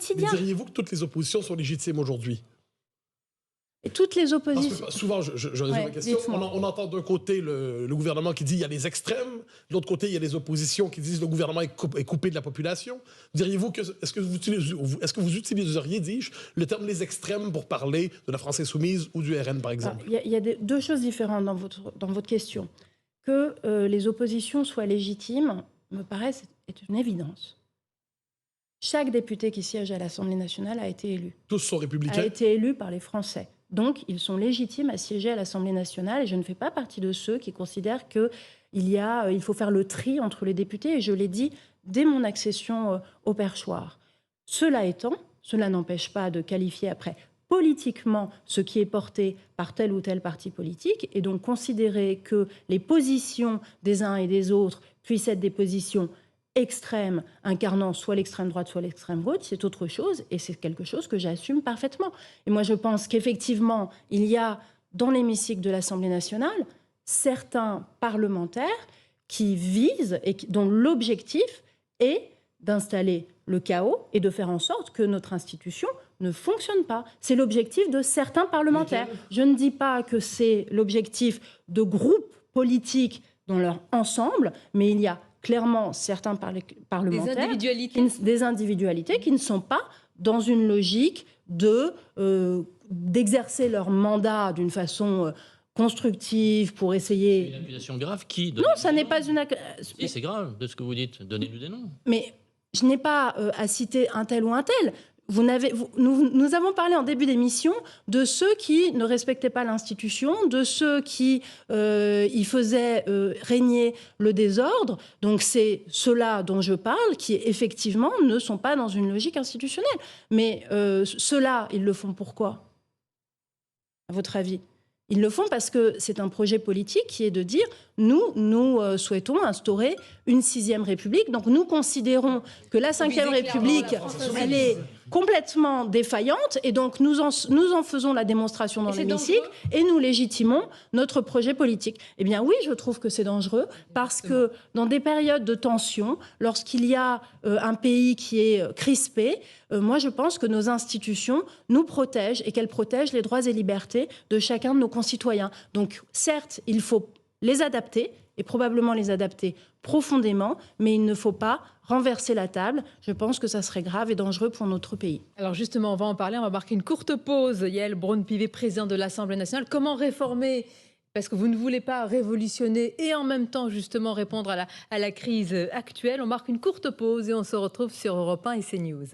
quotidien. Mais diriez-vous que toutes les oppositions sont légitimes aujourd'hui? Et toutes les oppositions... Parce que souvent, je résume la question, on entend d'un côté le gouvernement qui dit il y a les extrêmes, de l'autre côté, il y a les oppositions qui disent le gouvernement est coupé de la population. Diriez-vous que, est-ce que vous utiliseriez, dis-je, le terme les extrêmes pour parler de la France insoumise ou du RN, par exemple? Il y a deux choses différentes dans votre question. Que les oppositions soient légitimes, me paraît, est une évidence. Chaque député qui siège à l'Assemblée nationale a été élu. Tous sont républicains? A été élu par les Français. Donc, ils sont légitimes à siéger à l'Assemblée nationale et je ne fais pas partie de ceux qui considèrent qu'il faut faire le tri entre les députés. Et je l'ai dit dès mon accession au perchoir. Cela étant, cela n'empêche pas de qualifier après politiquement ce qui est porté par tel ou tel parti politique et donc considérer que les positions des uns et des autres puissent être des positions extrême, incarnant soit l'extrême droite, soit l'extrême gauche, c'est autre chose, et c'est quelque chose que j'assume parfaitement. Et moi, je pense qu'effectivement, il y a dans l'hémicycle de l'Assemblée nationale certains parlementaires qui visent et dont l'objectif est d'installer le chaos et de faire en sorte que notre institution ne fonctionne pas. C'est l'objectif de certains parlementaires. Je ne dis pas que c'est l'objectif de groupes politiques dans leur ensemble, mais il y a clairement certains parlementaires, des individualités qui ne sont pas dans une logique d'exercer leur mandat d'une façon constructive pour essayer... Une accusation grave qui... Non, ça n'est pas une... Si, c'est grave de ce que vous dites. Donnez-nous des noms. Mais je n'ai pas à citer un tel ou un tel. Nous avons parlé en début d'émission de ceux qui ne respectaient pas l'institution, de ceux qui y faisaient régner le désordre. Donc c'est ceux-là dont je parle qui, effectivement, ne sont pas dans une logique institutionnelle. Mais ceux-là, ils le font pourquoi, à votre avis ? Ils le font parce que c'est un projet politique qui est de dire nous souhaitons instaurer une 6e République. Donc nous considérons que la 5e République, elle est complètement défaillante et donc nous en faisons la démonstration dans l'hémicycle et nous légitimons notre projet politique. Eh bien oui, je trouve que c'est dangereux parce que dans des périodes de tension, lorsqu'il y a un pays qui est crispé, moi je pense que nos institutions nous protègent et qu'elles protègent les droits et libertés de chacun de nos concitoyens. Donc certes, il faut les adapter et probablement les adapter profondément, mais il ne faut pas renverser la table. Je pense que ça serait grave et dangereux pour notre pays. Alors justement, on va en parler, on va marquer une courte pause. Yaël Braun-Pivet, présidente de l'Assemblée nationale. Comment réformer ? Parce que vous ne voulez pas révolutionner et en même temps justement répondre à la crise actuelle. On marque une courte pause et on se retrouve sur Europe 1 et CNews.